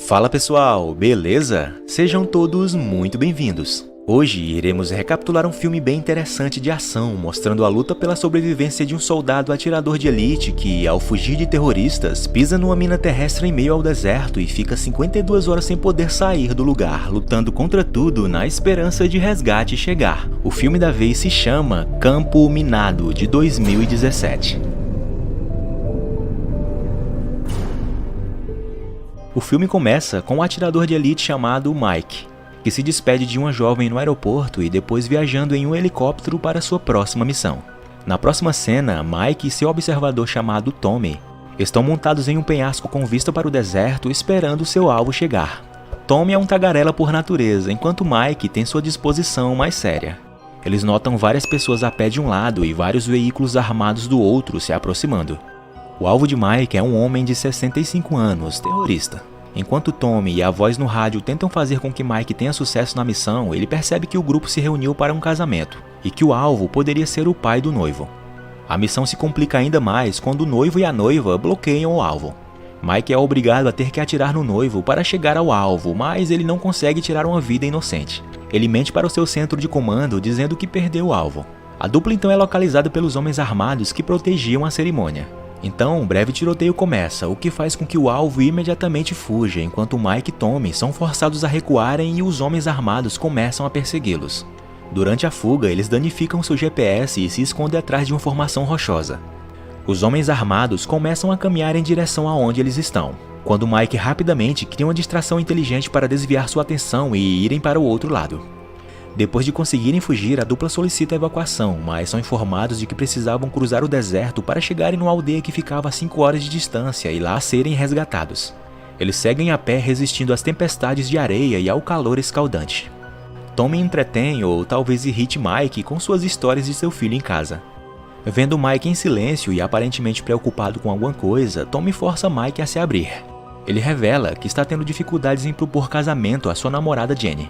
Fala pessoal, beleza? Sejam todos muito bem-vindos. Hoje iremos recapitular um filme bem interessante de ação, mostrando a luta pela sobrevivência de um soldado atirador de elite que, ao fugir de terroristas, pisa numa mina terrestre em meio ao deserto e fica 52 horas sem poder sair do lugar, lutando contra tudo na esperança de resgate chegar. O filme da vez se chama Campo Minado, de 2017. O filme começa com um atirador de elite chamado Mike, que se despede de uma jovem no aeroporto e depois viajando em um helicóptero para sua próxima missão. Na próxima cena, Mike e seu observador chamado Tommy estão montados em um penhasco com vista para o deserto esperando seu alvo chegar. Tommy é um tagarela por natureza, enquanto Mike tem sua disposição mais séria. Eles notam várias pessoas a pé de um lado e vários veículos armados do outro se aproximando. O alvo de Mike é um homem de 65 anos, terrorista. Enquanto Tommy e a voz no rádio tentam fazer com que Mike tenha sucesso na missão, ele percebe que o grupo se reuniu para um casamento e que o alvo poderia ser o pai do noivo. A missão se complica ainda mais quando o noivo e a noiva bloqueiam o alvo. Mike é obrigado a ter que atirar no noivo para chegar ao alvo, mas ele não consegue tirar uma vida inocente. Ele mente para o seu centro de comando dizendo que perdeu o alvo. A dupla então é localizada pelos homens armados que protegiam a cerimônia. Então, um breve tiroteio começa, o que faz com que o alvo imediatamente fuja, enquanto Mike e Tommy são forçados a recuarem e os homens armados começam a persegui-los. Durante a fuga, eles danificam seu GPS e se escondem atrás de uma formação rochosa. Os homens armados começam a caminhar em direção aonde eles estão, quando Mike rapidamente cria uma distração inteligente para desviar sua atenção e irem para o outro lado. Depois de conseguirem fugir, a dupla solicita a evacuação, mas são informados de que precisavam cruzar o deserto para chegarem numa aldeia que ficava a 5 horas de distância e lá serem resgatados. Eles seguem a pé resistindo às tempestades de areia e ao calor escaldante. Tommy entretém ou talvez irrite Mike com suas histórias de seu filho em casa. Vendo Mike em silêncio e aparentemente preocupado com alguma coisa, Tommy força Mike a se abrir. Ele revela que está tendo dificuldades em propor casamento à sua namorada Jenny.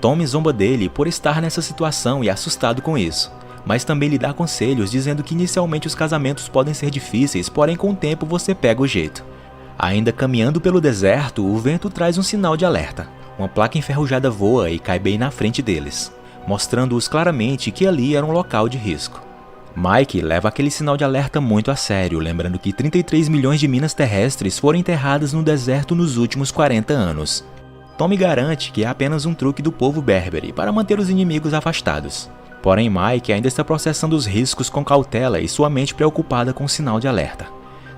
Tommy zomba dele por estar nessa situação e assustado com isso, mas também lhe dá conselhos dizendo que inicialmente os casamentos podem ser difíceis, porém com o tempo você pega o jeito. Ainda caminhando pelo deserto, o vento traz um sinal de alerta. Uma placa enferrujada voa e cai bem na frente deles, mostrando-os claramente que ali era um local de risco. Mike leva aquele sinal de alerta muito a sério, lembrando que 33 milhões de minas terrestres foram enterradas no deserto nos últimos 40 anos. Tommy garante que é apenas um truque do povo berbere para manter os inimigos afastados. Porém, Mike ainda está processando os riscos com cautela e sua mente preocupada com o sinal de alerta.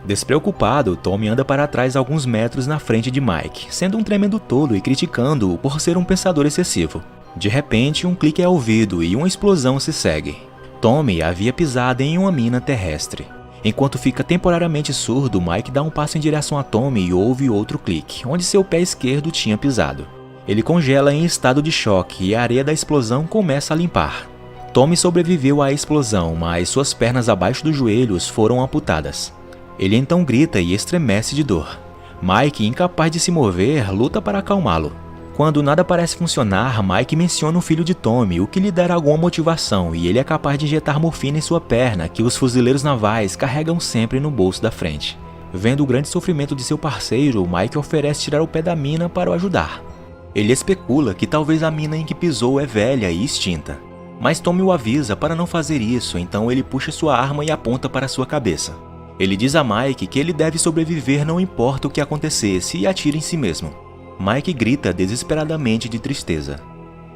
Despreocupado, Tommy anda para trás alguns metros na frente de Mike, sendo um tremendo tolo e criticando-o por ser um pensador excessivo. De repente, um clique é ouvido e uma explosão se segue. Tommy havia pisado em uma mina terrestre. Enquanto fica temporariamente surdo, Mike dá um passo em direção a Tommy e ouve outro clique, onde seu pé esquerdo tinha pisado. Ele congela em estado de choque e a areia da explosão começa a limpar. Tommy sobreviveu à explosão, mas suas pernas abaixo dos joelhos foram amputadas. Ele então grita e estremece de dor. Mike, incapaz de se mover, luta para acalmá-lo. Quando nada parece funcionar, Mike menciona o filho de Tommy, o que lhe dá alguma motivação, e ele é capaz de injetar morfina em sua perna, que os fuzileiros navais carregam sempre no bolso da frente. Vendo o grande sofrimento de seu parceiro, Mike oferece tirar o pé da mina para o ajudar. Ele especula que talvez a mina em que pisou é velha e extinta. Mas Tommy o avisa para não fazer isso, então ele puxa sua arma e aponta para sua cabeça. Ele diz a Mike que ele deve sobreviver não importa o que acontecesse e atira em si mesmo. Mike grita desesperadamente de tristeza.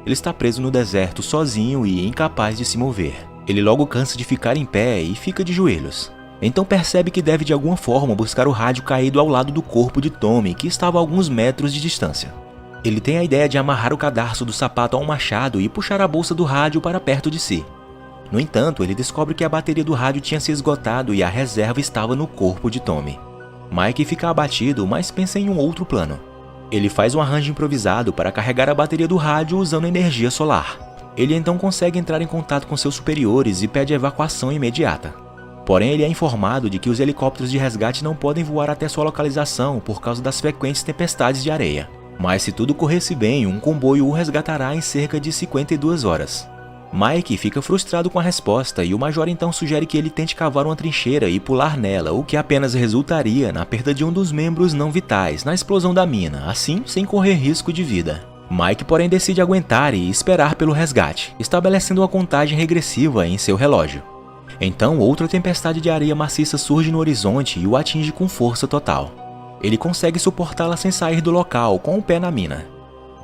Ele está preso no deserto sozinho e incapaz de se mover. Ele logo cansa de ficar em pé e fica de joelhos. Então percebe que deve de alguma forma buscar o rádio caído ao lado do corpo de Tommy, que estava a alguns metros de distância. Ele tem a ideia de amarrar o cadarço do sapato a um machado e puxar a bolsa do rádio para perto de si. No entanto, ele descobre que a bateria do rádio tinha se esgotado e a reserva estava no corpo de Tommy. Mike fica abatido, mas pensa em um outro plano. Ele faz um arranjo improvisado para carregar a bateria do rádio usando energia solar. Ele então consegue entrar em contato com seus superiores e pede evacuação imediata. Porém, ele é informado de que os helicópteros de resgate não podem voar até sua localização por causa das frequentes tempestades de areia. Mas se tudo corresse bem, um comboio o resgatará em cerca de 52 horas. Mike fica frustrado com a resposta e o Major então sugere que ele tente cavar uma trincheira e pular nela, o que apenas resultaria na perda de um dos membros não vitais na explosão da mina, assim sem correr risco de vida. Mike, porém, decide aguentar e esperar pelo resgate, estabelecendo uma contagem regressiva em seu relógio. Então, outra tempestade de areia maciça surge no horizonte e o atinge com força total. Ele consegue suportá-la sem sair do local, com o pé na mina.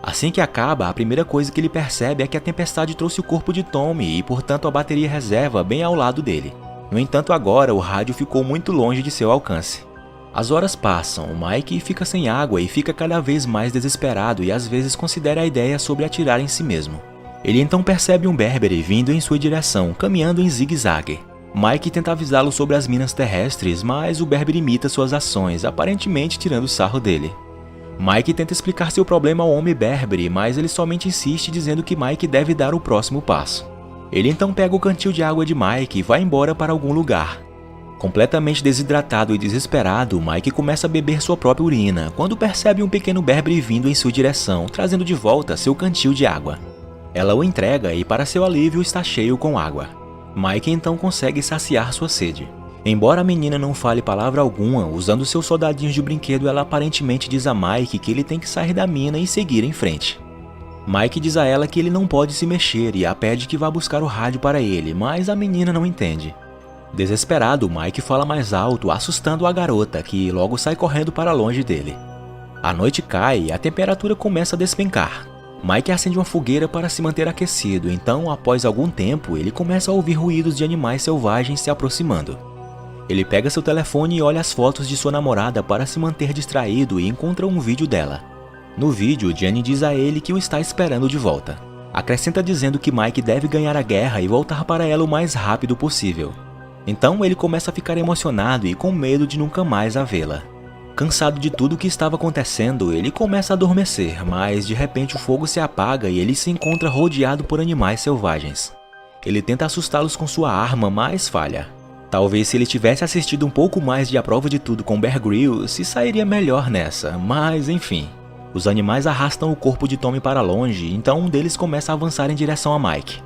Assim que acaba, a primeira coisa que ele percebe é que a tempestade trouxe o corpo de Tommy e, portanto, a bateria reserva bem ao lado dele. No entanto, agora o rádio ficou muito longe de seu alcance. As horas passam, Mike fica sem água e fica cada vez mais desesperado e às vezes considera a ideia sobre atirar em si mesmo. Ele então percebe um Berbere vindo em sua direção, caminhando em zigue-zague. Mike tenta avisá-lo sobre as minas terrestres, mas o Berbere imita suas ações, aparentemente tirando sarro dele. Mike tenta explicar seu problema ao homem Berbere, mas ele somente insiste dizendo que Mike deve dar o próximo passo. Ele então pega o cantil de água de Mike e vai embora para algum lugar. Completamente desidratado e desesperado, Mike começa a beber sua própria urina, quando percebe um pequeno Berbere vindo em sua direção, trazendo de volta seu cantil de água. Ela o entrega e, para seu alívio, está cheio com água. Mike então consegue saciar sua sede. Embora a menina não fale palavra alguma, usando seus soldadinhos de brinquedo, ela aparentemente diz a Mike que ele tem que sair da mina e seguir em frente. Mike diz a ela que ele não pode se mexer e a pede que vá buscar o rádio para ele, mas a menina não entende. Desesperado, Mike fala mais alto, assustando a garota, que logo sai correndo para longe dele. A noite cai e a temperatura começa a despencar. Mike acende uma fogueira para se manter aquecido, então, após algum tempo, ele começa a ouvir ruídos de animais selvagens se aproximando. Ele pega seu telefone e olha as fotos de sua namorada para se manter distraído e encontra um vídeo dela. No vídeo, Jenny diz a ele que o está esperando de volta. Acrescenta dizendo que Mike deve ganhar a guerra e voltar para ela o mais rápido possível. Então ele começa a ficar emocionado e com medo de nunca mais a vê-la. Cansado de tudo o que estava acontecendo, ele começa a adormecer, mas de repente o fogo se apaga e ele se encontra rodeado por animais selvagens. Ele tenta assustá-los com sua arma, mas falha. Talvez se ele tivesse assistido um pouco mais de A Prova de Tudo com Bear Grylls, se sairia melhor nessa, mas enfim. Os animais arrastam o corpo de Tommy para longe, então um deles começa a avançar em direção a Mike.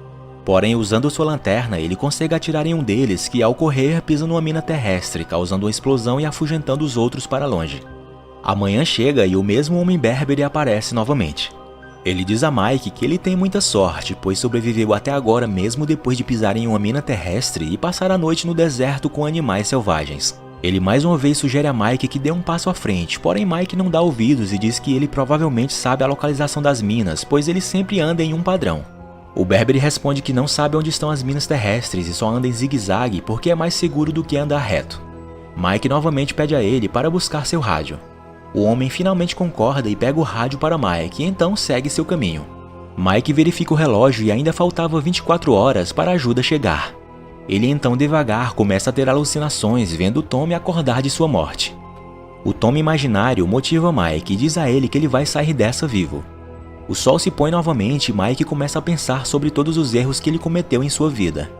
Porém, usando sua lanterna, ele consegue atirar em um deles que, ao correr, pisa numa mina terrestre, causando uma explosão e afugentando os outros para longe. A manhã chega e o mesmo homem Berbere aparece novamente. Ele diz a Mike que ele tem muita sorte, pois sobreviveu até agora mesmo depois de pisar em uma mina terrestre e passar a noite no deserto com animais selvagens. Ele mais uma vez sugere a Mike que dê um passo à frente, porém Mike não dá ouvidos e diz que ele provavelmente sabe a localização das minas, pois ele sempre anda em um padrão. O Berbere responde que não sabe onde estão as minas terrestres e só anda em zigue-zague porque é mais seguro do que andar reto. Mike novamente pede a ele para buscar seu rádio. O homem finalmente concorda e pega o rádio para Mike e então segue seu caminho. Mike verifica o relógio e ainda faltava 24 horas para a ajuda chegar. Ele então devagar começa a ter alucinações vendo Tommy acordar de sua morte. O Tommy imaginário motiva Mike e diz a ele que ele vai sair dessa vivo. O sol se põe novamente e Mike começa a pensar sobre todos os erros que ele cometeu em sua vida.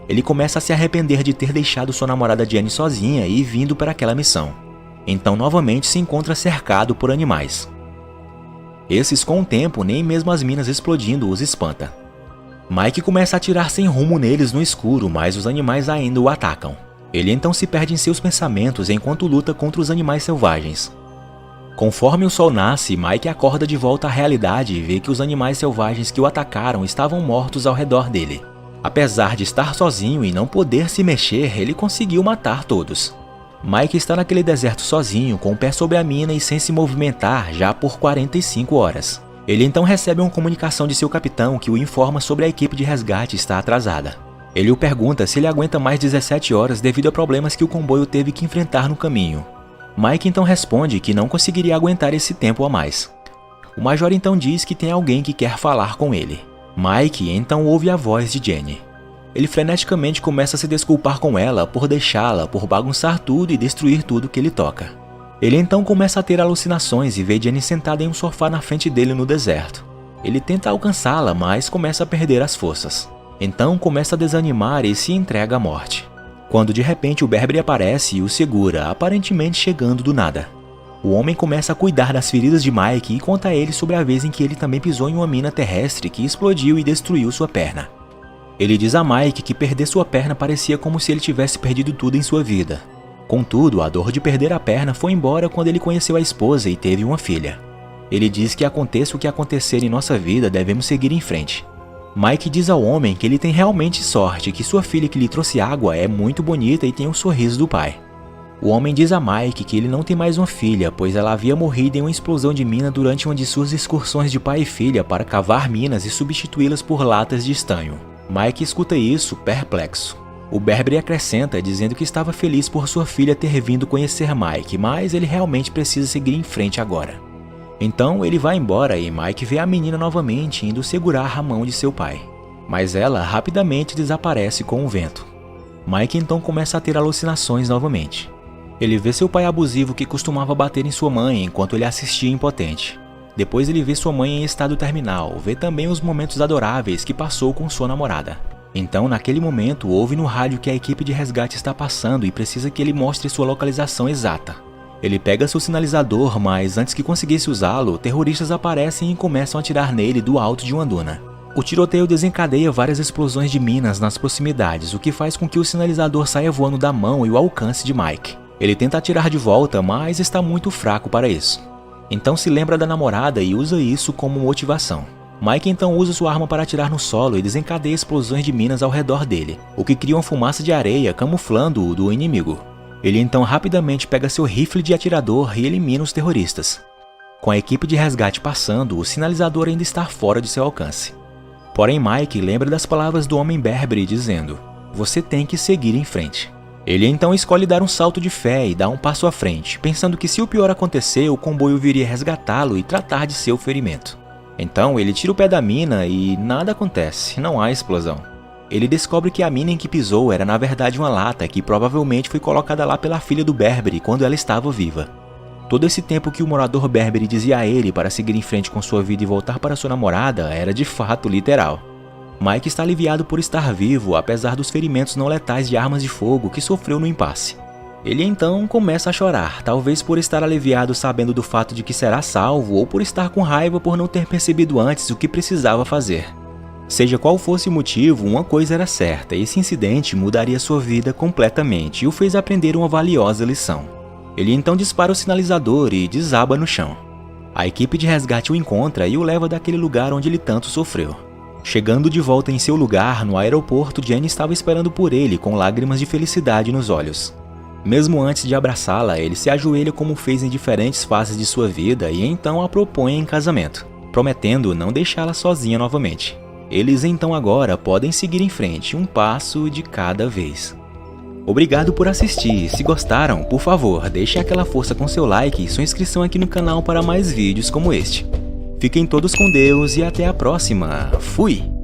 Ele começa a se arrepender de ter deixado sua namorada Jenny sozinha e vindo para aquela missão. Então novamente se encontra cercado por animais. Esses, com o tempo, nem mesmo as minas explodindo os espanta. Mike começa a atirar sem rumo neles no escuro, mas os animais ainda o atacam. Ele então se perde em seus pensamentos enquanto luta contra os animais selvagens. Conforme o sol nasce, Mike acorda de volta à realidade e vê que os animais selvagens que o atacaram estavam mortos ao redor dele. Apesar de estar sozinho e não poder se mexer, ele conseguiu matar todos. Mike está naquele deserto sozinho, com o pé sobre a mina e sem se movimentar já por 45 horas. Ele então recebe uma comunicação de seu capitão que o informa sobre a equipe de resgate estar atrasada. Ele o pergunta se ele aguenta mais 17 horas devido a problemas que o comboio teve que enfrentar no caminho. Mike então responde que não conseguiria aguentar esse tempo a mais. O major então diz que tem alguém que quer falar com ele. Mike então ouve a voz de Jenny. Ele freneticamente começa a se desculpar com ela por deixá-la, por bagunçar tudo e destruir tudo que ele toca. Ele então começa a ter alucinações e vê Jenny sentada em um sofá na frente dele no deserto. Ele tenta alcançá-la, mas começa a perder as forças. Então começa a desanimar e se entrega à morte. Quando de repente o Berbere aparece e o segura, aparentemente chegando do nada. O homem começa a cuidar das feridas de Mike e conta a ele sobre a vez em que ele também pisou em uma mina terrestre que explodiu e destruiu sua perna. Ele diz a Mike que perder sua perna parecia como se ele tivesse perdido tudo em sua vida. Contudo, a dor de perder a perna foi embora quando ele conheceu a esposa e teve uma filha. Ele diz que aconteça o que acontecer em nossa vida, devemos seguir em frente. Mike diz ao homem que ele tem realmente sorte, que sua filha que lhe trouxe água é muito bonita e tem o sorriso do pai. O homem diz a Mike que ele não tem mais uma filha, pois ela havia morrido em uma explosão de mina durante uma de suas excursões de pai e filha para cavar minas e substituí-las por latas de estanho. Mike escuta isso, perplexo. O Berbere acrescenta, dizendo que estava feliz por sua filha ter vindo conhecer Mike, mas ele realmente precisa seguir em frente agora. Então ele vai embora e Mike vê a menina novamente indo segurar a mão de seu pai. Mas ela rapidamente desaparece com o vento. Mike então começa a ter alucinações novamente. Ele vê seu pai abusivo que costumava bater em sua mãe enquanto ele assistia impotente. Depois ele vê sua mãe em estado terminal, vê também os momentos adoráveis que passou com sua namorada. Então, naquele momento, ouve no rádio que a equipe de resgate está passando e precisa que ele mostre sua localização exata. Ele pega seu sinalizador, mas antes que conseguisse usá-lo, terroristas aparecem e começam a atirar nele do alto de uma duna. O tiroteio desencadeia várias explosões de minas nas proximidades, o que faz com que o sinalizador saia voando da mão e o alcance de Mike. Ele tenta atirar de volta, mas está muito fraco para isso. Então se lembra da namorada e usa isso como motivação. Mike então usa sua arma para atirar no solo e desencadeia explosões de minas ao redor dele, o que cria uma fumaça de areia camuflando-o do inimigo. Ele então rapidamente pega seu rifle de atirador e elimina os terroristas. Com a equipe de resgate passando, o sinalizador ainda está fora de seu alcance. Porém Mike lembra das palavras do homem Berbere dizendo: "Você tem que seguir em frente." Ele então escolhe dar um salto de fé e dar um passo à frente, pensando que se o pior acontecer, o comboio viria resgatá-lo e tratar de seu ferimento. Então ele tira o pé da mina e nada acontece, não há explosão. Ele descobre que a mina em que pisou era na verdade uma lata que provavelmente foi colocada lá pela filha do Berbere quando ela estava viva. Todo esse tempo que o morador Berbere dizia a ele para seguir em frente com sua vida e voltar para sua namorada era de fato literal. Mike está aliviado por estar vivo, apesar dos ferimentos não letais de armas de fogo que sofreu no impasse. Ele então começa a chorar, talvez por estar aliviado sabendo do fato de que será salvo ou por estar com raiva por não ter percebido antes o que precisava fazer. Seja qual fosse o motivo, uma coisa era certa: esse incidente mudaria sua vida completamente e o fez aprender uma valiosa lição. Ele então dispara o sinalizador e desaba no chão. A equipe de resgate o encontra e o leva daquele lugar onde ele tanto sofreu. Chegando de volta em seu lugar, no aeroporto, Jenny estava esperando por ele com lágrimas de felicidade nos olhos. Mesmo antes de abraçá-la, ele se ajoelha como fez em diferentes fases de sua vida e então a propõe em casamento, prometendo não deixá-la sozinha novamente. Eles então agora podem seguir em frente, um passo de cada vez. Obrigado por assistir. Se gostaram, por favor, deixe aquela força com seu like e sua inscrição aqui no canal para mais vídeos como este. Fiquem todos com Deus e até a próxima. Fui!